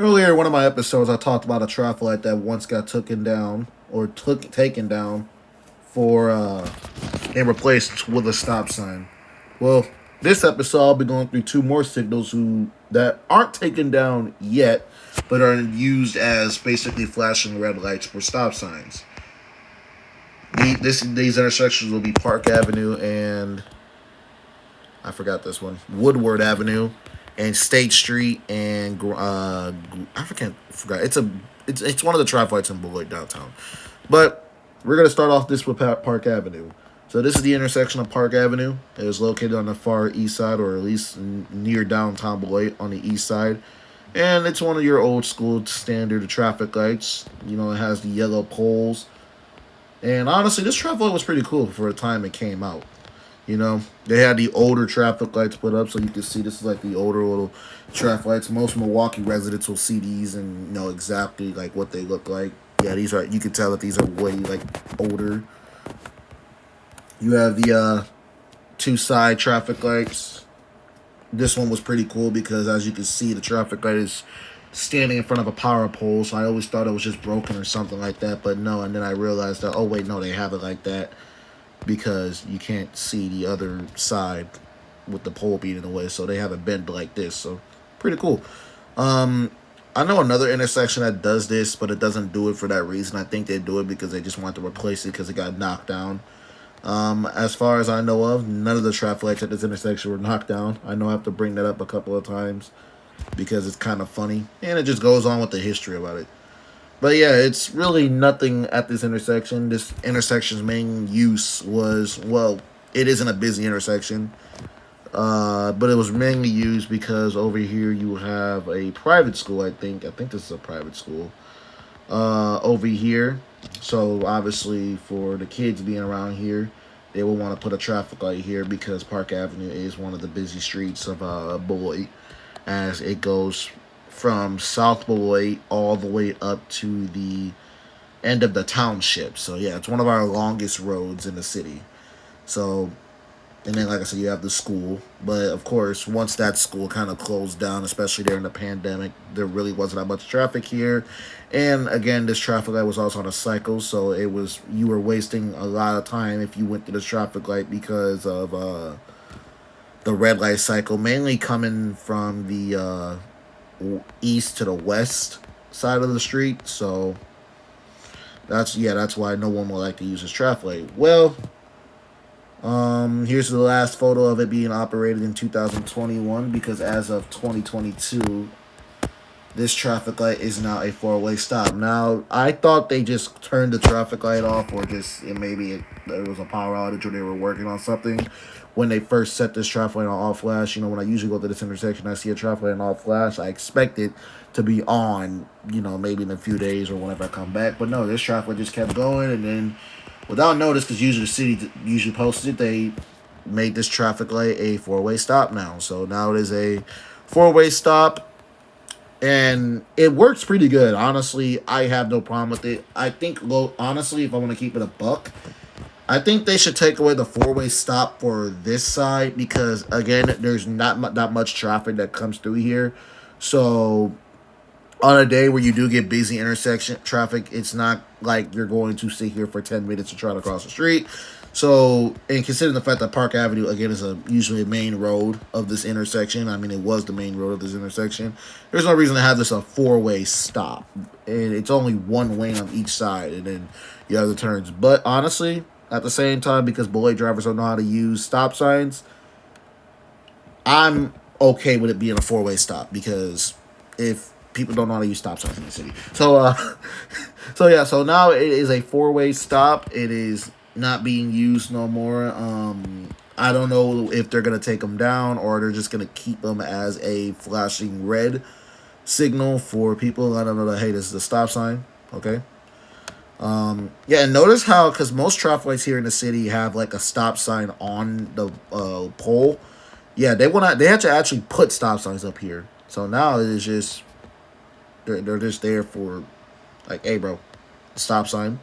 Earlier in one of my episodes, I talked about a traffic light that once got taken down or taken down for and replaced with a stop sign. Well, this episode I'll be going through two more signals that aren't taken down yet, but are used as basically flashing red lights for stop signs. These intersections will be Park Avenue and I forgot this one, Woodward Avenue, and State Street, and forgot. It's one of the traffic lights in Beloit downtown. But we're gonna start off this with Park Avenue. So this is the intersection of Park Avenue. It is located on the far east side, or at least near downtown Beloit on the east side. And it's one of your old school standard traffic lights. You know, it has the yellow poles. And honestly, this traffic light was pretty cool for the time it came out. You know, they had the older traffic lights put up, so you can see this is like the older little traffic lights. Most Milwaukee residents will see these and know exactly like what they look like. Yeah, these are. You can tell that these are way like older. You have the two side traffic lights. This one was pretty cool because, as you can see, the traffic light is standing in front of a power pole. So I always thought it was just broken or something like that, but no. And then I realized that, oh wait, no, they have it like that because you can't see the other side with the pole being in the way, so they have it bent like this. So pretty cool. I know another intersection that does this, but it doesn't do it for that reason. I think they do it because they just want to replace it because it got knocked down. As far as I know of, none of the traffic lights at this intersection were knocked down. I know I have to bring that up a couple of times because it's kind of funny, and it just goes on with the history about it. But yeah, it's really nothing at this intersection. This intersection's main use was, well, it isn't a busy intersection, but it was mainly used because over here you have a private school. I think this is a private school over here. So obviously, for the kids being around here, they will want to put a traffic light here because Park Avenue is one of the busy streets of Beloit, as it goes from South Beloit all the way up to the end of the township. So yeah, it's one of our longest roads in the city. So, and then like I said, you have the school. But of course, once that school kind of closed down, especially during the pandemic, there really wasn't that much traffic here. And again, this traffic light was also on a cycle, so it was, you were wasting a lot of time if you went through this traffic light because of the red light cycle, mainly coming from the east to the west side of the street. So that's why no one would like to use this traffic light. Well, here's the last photo of it being operated in 2021, because as of 2022, this traffic light is now a four-way stop. Now, I thought they just turned the traffic light off, or just there was a power outage or they were working on something when they first set this traffic light on off flash. You know, when I usually go to this intersection, I see a traffic light on off flash. I expect it to be on, maybe in a few days or whenever I come back. But no, this traffic light just kept going, and then without notice, because usually the city usually posted it, they made this traffic light a four-way stop now. So now it is a four-way stop. And it works pretty good. Honestly, I have no problem with it. I think, honestly, if I want to keep it a buck, I think they should take away the four-way stop for this side because, again, there's not that much traffic that comes through here. So on a day where you do get busy intersection traffic, it's not like you're going to sit here for 10 minutes to try to cross the street. So, and considering the fact that Park Avenue, again, is usually a main road of this intersection, I mean, it was the main road of this intersection, there's no reason to have this a four-way stop. And it's only one lane on each side, and then you have the turns. But honestly, at the same time, because Beloit drivers don't know how to use stop signs, I'm okay with it being a four-way stop, because if people don't know how to use stop signs in the city. So, so now it is a four-way stop. It is not being used no more. I don't know if they're going to take them down or they're just going to keep them as a flashing red signal for people. I don't know that, hey, this is a stop sign. Okay. Yeah, and notice how, because most traffic lights here in the city have like a stop sign on the pole. Yeah, they have to actually put stop signs up here. So now it is just, they're just there for, like, hey, bro, stop sign.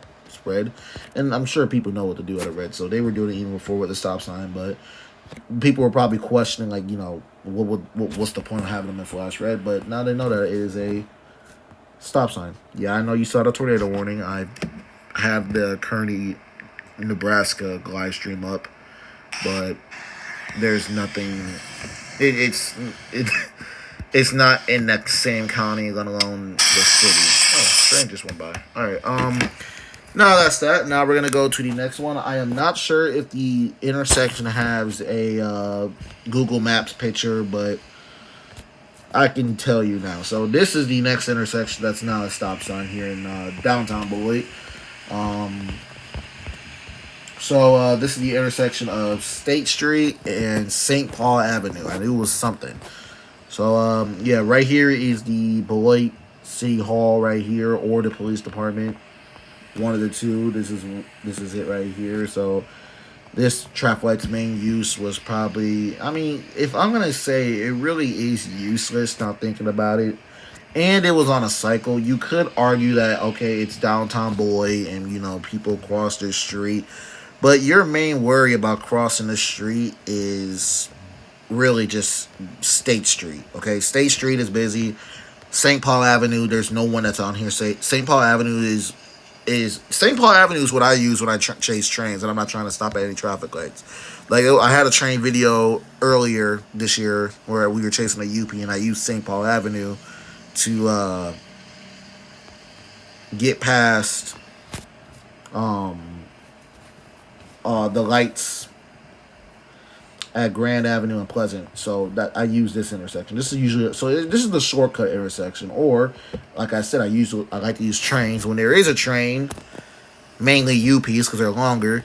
Red, and I'm sure people know what to do at a red, so they were doing it even before with the stop sign. But people were probably questioning, like, what's the point of having them in flash red? But now they know that it is a Stop sign. Yeah, I know you saw the tornado warning. I have the Kearney, Nebraska live stream up, but there's nothing. It, it's it, it's not in that same county, let alone the city. Oh, train just went by. All right. Now that's that. Now we're gonna go to the next one. I am not sure if the intersection has a Google Maps picture, but I can tell you now. So this is the next intersection that's now a stop sign here in downtown Beloit. Um, this is the intersection of State Street and St. Paul Avenue. I knew it was something. So yeah, right here is the Beloit City Hall right here, or the police department. One of the two. This is it right here. So this traffic light's main use was probably, I mean, if I'm gonna say it really is useless now thinking about it, and it was on a cycle, you could argue that okay, it's downtown Beloit and people cross the street, but your main worry about crossing the street is really just State Street. Okay, State Street is busy. St. Paul Avenue, there's no one that's on here. Say St. Paul Avenue is St. Paul Avenue is what I use when I chase trains, and I'm not trying to stop at any traffic lights. Like I had a train video earlier this year where we were chasing a UP, and I used St. Paul Avenue to get past um, the lights at Grand Avenue and Pleasant. So that I use this intersection. This is usually this is the shortcut intersection, or like I said, I like to use trains when there is a train, mainly UPs because they're longer.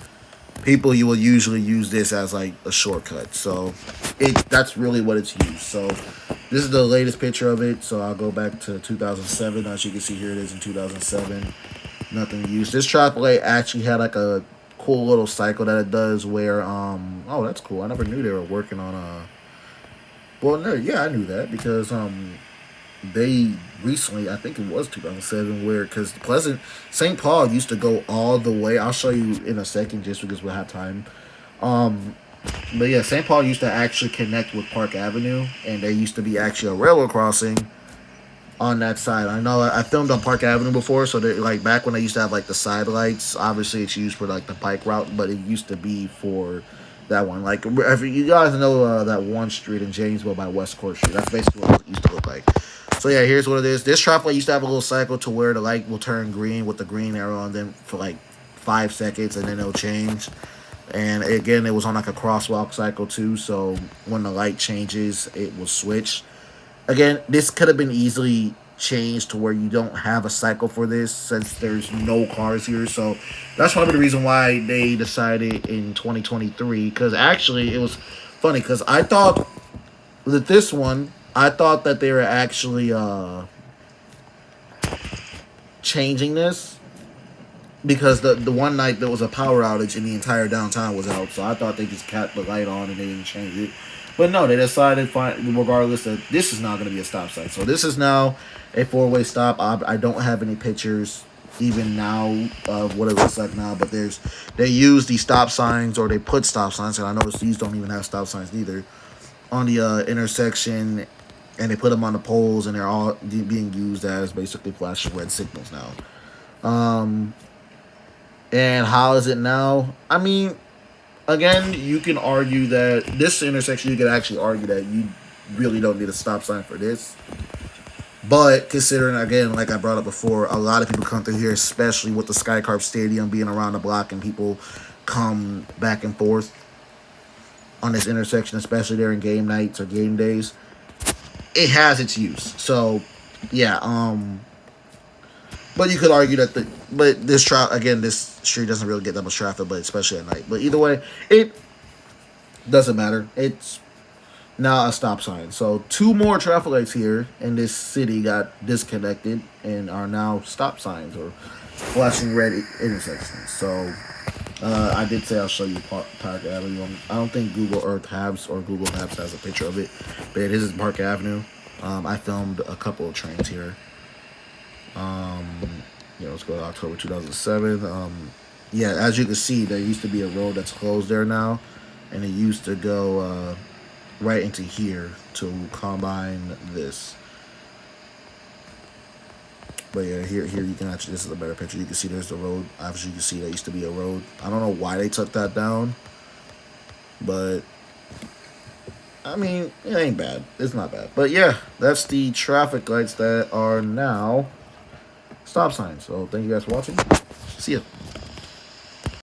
People you will usually use this as like a shortcut. So that's really what it's used. So this is the latest picture of it. So I'll go back to 2007. As you can see here, it is in 2007. Nothing used. This traffic light actually had like a cool little cycle that it does where oh, that's cool. I never knew they were working on well, no, yeah, I knew that because they recently, I think it was 2007, where because Pleasant St. Paul used to go all the way. I'll show you in a second just because we'll have time. Um, but yeah, St. Paul used to actually connect with Park Avenue, and there used to be actually a railroad crossing on that side. I know I filmed on Park Avenue before, so that like back when I used to have like the side lights. Obviously, it's used for like the bike route, but it used to be for that one. Like if you guys know that one street in Janesville by West Court Street, that's basically what it used to look like. So yeah, here's what it is. This traffic light used to have a little cycle to where the light will turn green with the green arrow on them for like 5 seconds, and then it'll change. And again, it was on like a crosswalk cycle too. So when the light changes, it will switch. Again, this could have been easily changed to where you don't have a cycle for this since there's no cars here. So that's probably the reason why they decided in 2023. Because actually, it was funny because I thought that this one, I thought that they were actually changing this because the one night there was a power outage and the entire downtown was out. So I thought they just kept the light on and they didn't change it. But no, they decided, regardless, that this is not going to be a stop sign. So this is now a four-way stop. I don't have any pictures even now of what it looks like now, but they use the stop signs, or they put stop signs, and I noticed these don't even have stop signs either, on the intersection, and they put them on the poles, and they're all being used as basically flashing red signals now. And how is it now? I mean, again, you can argue that this intersection, you could actually argue that you really don't need a stop sign for this. But considering, again, like I brought up before, a lot of people come through here, especially with the Skycarp Stadium being around the block, and people come back and forth on this intersection, especially during game nights or game days. It has its use. So, yeah, but you could argue that this street doesn't really get that much traffic, but especially at night. But either way, it doesn't matter. It's now a stop sign. So two more traffic lights here in this city got disconnected and are now stop signs or flashing red intersections. So I did say I'll show you Park Avenue. I don't think Google Earth has or Google Maps has a picture of it, but it is Park Avenue. I filmed a couple of trains here. Let's go to October 2007. Yeah, as you can see, there used to be a road that's closed there now, and it used to go right into here to combine this. But yeah, here you can actually, this is a better picture. You can see there's the road. Obviously, you can see that used to be a road. I don't know why they took that down, but I mean, it ain't bad. It's not bad. But yeah, that's the traffic lights that are now stop signs. So thank you guys for watching. See ya.